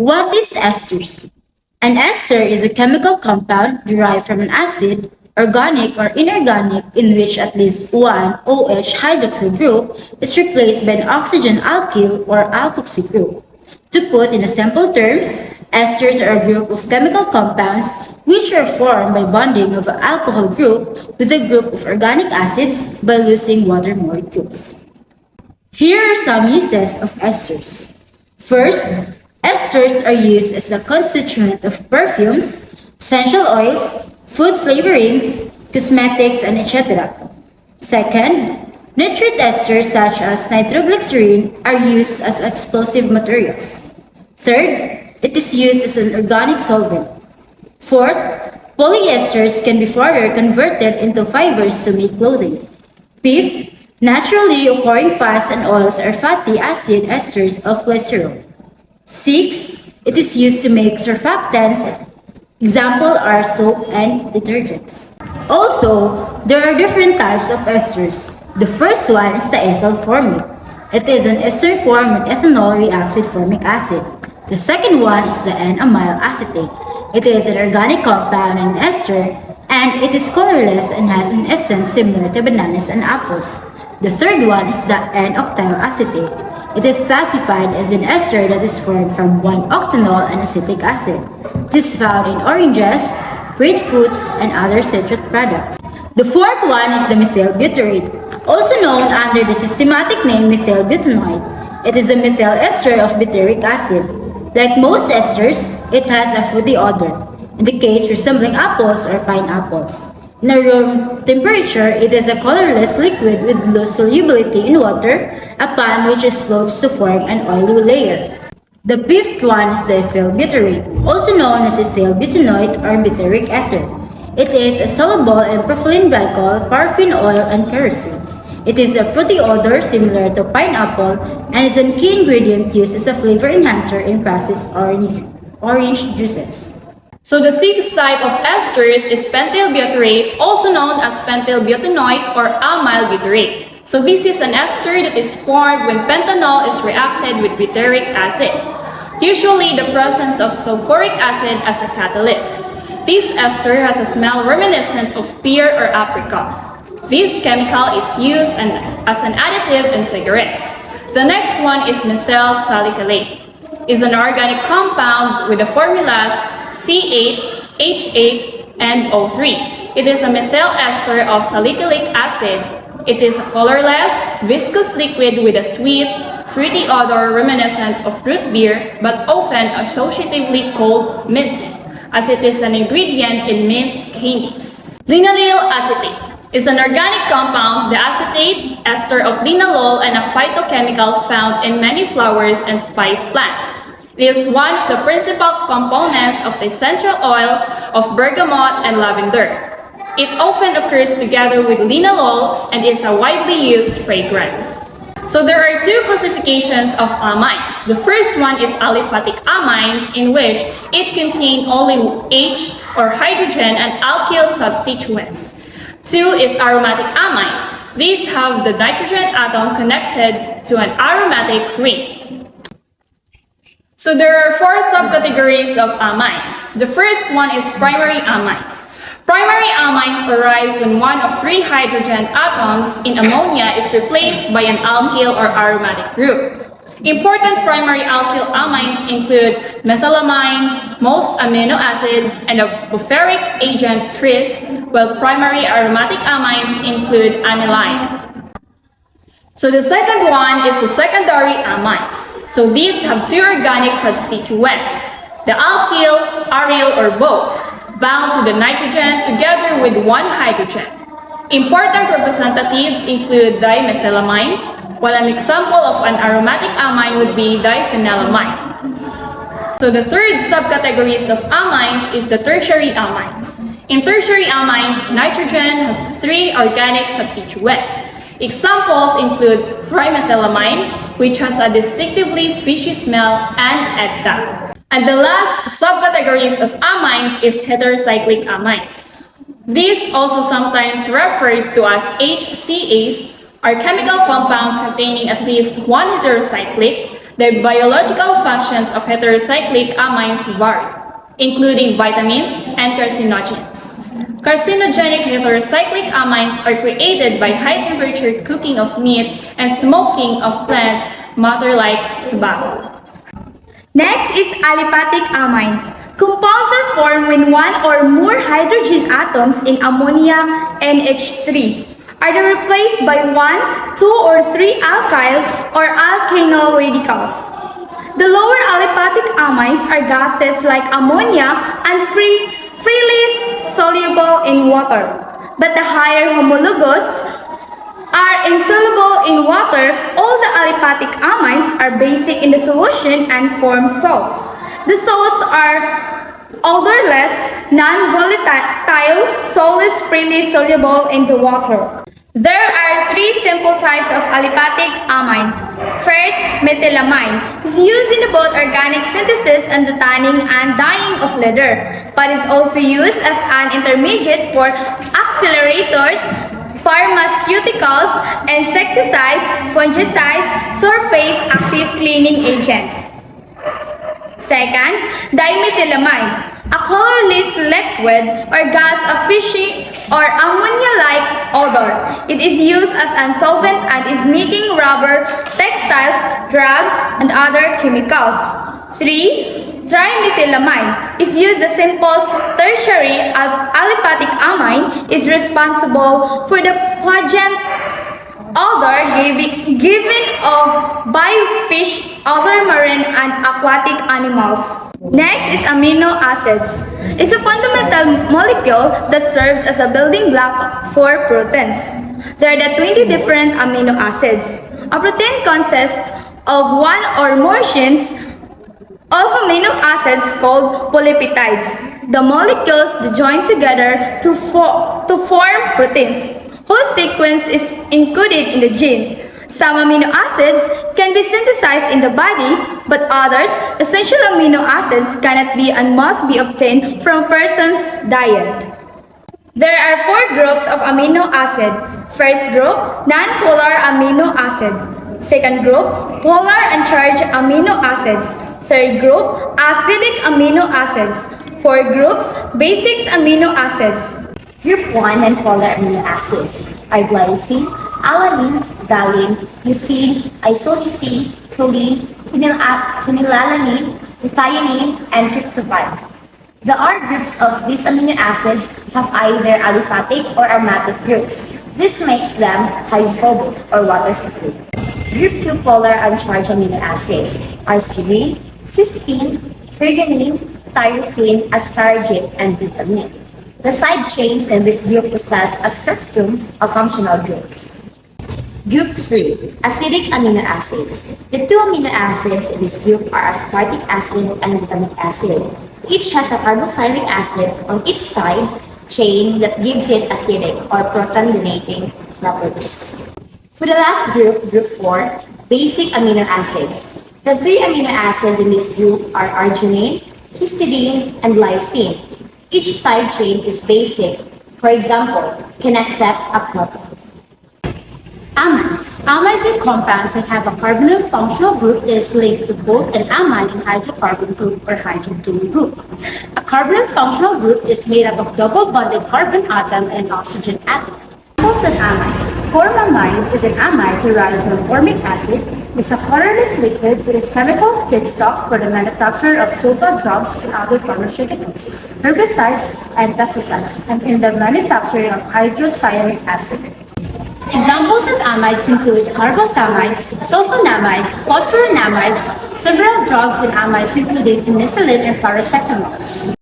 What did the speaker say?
What is esters? An ester is a chemical compound derived from an acid, organic or inorganic, in which at least one OH hydroxyl group is replaced by an oxygen alkyl or alkoxy group. To put in simple terms, esters are a group of chemical compounds which are formed by bonding of an alcohol group with a group of organic acids by losing water molecules. Here are some uses of esters. First, esters are used as a constituent of perfumes, essential oils, food flavorings, cosmetics, and etc. Second, nitrate esters such as nitroglycerin are used as explosive materials. Third, it is used as an organic solvent. Fourth, polyesters can be further converted into fibers to make clothing. Fifth, naturally occurring fats and oils are fatty acid esters of glycerol. 6. It is used to make surfactants. Example are soap and detergents. Also, there are different types of esters. The first one is the ethyl formic. It is an ester formed when ethanol reacts with formic acid. The second one is the N-amyl acetate. It is an organic compound and ester, and it is colorless and has an essence similar to bananas and apples. The third one is the N-octyl acetate. It is classified as an ester that is formed from 1-octanol and acetic acid. It is found in oranges, grapefruits, and other citrus products. The fourth one is the methyl butyrate, also known under the systematic name methyl butanoate. It is a methyl ester of butyric acid. Like most esters, it has a fruity odor, in the case resembling apples or pineapples. In a room temperature, it is a colorless liquid with low solubility in water, upon which it floats to form an oily layer. The fifth one is the ethyl butyrate, also known as ethyl butanoate or butyric ether. It is soluble in propylene glycol, paraffin oil, and kerosene. It is a fruity odor similar to pineapple and is a key ingredient used as a flavor enhancer in processed orange juices. So the sixth type of esters is pentyl butyrate, also known as pentyl butanoic or amyl butyrate. So this is an ester that is formed when pentanol is reacted with butyric acid, usually the presence of sulfuric acid as a catalyst. This ester has a smell reminiscent of pear or apricot. This chemical is used as an additive in cigarettes. The next one is methyl salicylate. It's an organic compound with the formulas C8, H8, and O3. It is a methyl ester of salicylic acid. It is a colorless, viscous liquid with a sweet, fruity odor reminiscent of root beer, but often associatively called minty, as it is an ingredient in mint candies. Linalool acetate is an organic compound, the acetate ester of linalool, and a phytochemical found in many flowers and spice plants. It is one of the principal components of the essential oils of bergamot and lavender. It often occurs together with linalool and is a widely used fragrance. So there are two classifications of amines. The first one is aliphatic amines, in which it contains only H or hydrogen and alkyl substituents. Two is aromatic amines. These have the nitrogen atom connected to an aromatic ring. So there are four subcategories of amines. The first one is primary amines. Primary amines arise when one of three hydrogen atoms in ammonia is replaced by an alkyl or aromatic group. Important primary alkyl amines include methylamine, most amino acids, and a bufferic agent tris, while primary aromatic amines include aniline. So the second one is the secondary amines. So these have two organic substituents, the alkyl, aryl, or both, bound to the nitrogen together with one hydrogen. Important representatives include dimethylamine, while an example of an aromatic amine would be diphenylamine. So the third subcategories of amines is the tertiary amines. In tertiary amines, nitrogen has three organic substituents. Examples include trimethylamine, which has a distinctively fishy smell, and ecta. And the last subcategories of amines is heterocyclic amines. These, also sometimes referred to as HCAs, are chemical compounds containing at least one heterocyclic, The biological functions of heterocyclic amines vary, including vitamins and carcinogens. Carcinogenic heterocyclic amines are created by high-temperature cooking of meat and smoking of plant matter like tobacco. Next is aliphatic amine. Compounds are formed when one or more hydrogen atoms in ammonia NH3 are replaced by 1, 2, or 3 alkyl or alkynyl radicals. The lower aliphatic amines are gases like ammonia and freely soluble in water, but the higher homologous are insoluble in water. All the aliphatic amines are basic in the solution and form salts. The salts are odorless, non-volatile solids freely soluble into water. There are 3 simple types of aliphatic amine. First, methylamine is used in both organic synthesis and the tanning and dyeing of leather, but is also used as an intermediate for accelerators, pharmaceuticals, insecticides, fungicides, surface active cleaning agents. Second, dimethylamine, a colorless liquid or gas of fishy or ammonia-like odor. It is used as an solvent and is making rubber, textiles, drugs, and other chemicals. 3. Trimethylamine is used. The simple tertiary aliphatic amine is responsible for the pungent odor given off by fish, other marine and aquatic animals. Next is amino acids. It's a fundamental molecule that serves as a building block for proteins. There are the 20 different amino acids. A protein consists of one or more chains of amino acids called polypeptides. The molecules join together to form proteins, whose sequence is encoded in the gene. Some amino acids can be synthesized in the body, but others, essential amino acids, cannot be and must be obtained from a person's diet. There are 4 groups of amino acid. First group, non-polar amino acid. Second group, polar and charged amino acids. Third group, acidic amino acids. 4 groups, basic amino acids. Group 1 non-polar amino acids are glycine, alanine, valine, leucine, isoleucine, choline, phenylalanine, methionine, and tryptophan. The R groups of these amino acids have either aliphatic or aromatic groups. This makes them hydrophobic or water-free. Group 2 polar uncharged amino acids are serine, cysteine, threonine, tyrosine, asparagine, and glutamine. The side chains in this group possess a spectrum of functional groups. Group 3, acidic amino acids. The 2 amino acids in this group are aspartic acid and glutamic acid. Each has a carboxylic acid on each side chain that gives it acidic or proton-donating properties. For the last group, group 4, basic amino acids. The 3 amino acids in this group are arginine, histidine, and lysine. Each side chain is basic. For example, can accept a proton. Amides. Amides are compounds that have a carbonyl functional group that is linked to both an amine and hydrocarbon group or hydrogen group. A carbonyl functional group is made up of double-bonded carbon atom and an oxygen atom. Examples of amides. Formamide is an amide derived from formic acid. It's a colorless liquid that is chemical feedstock for the manufacture of sulfa drugs and other pharmaceuticals, herbicides, and pesticides, and in the manufacturing of hydrocyanic acid. Examples of amides include carbosamides, sulfonamides, phosphoronamides, several drugs and amides including penicillin and paracetamol.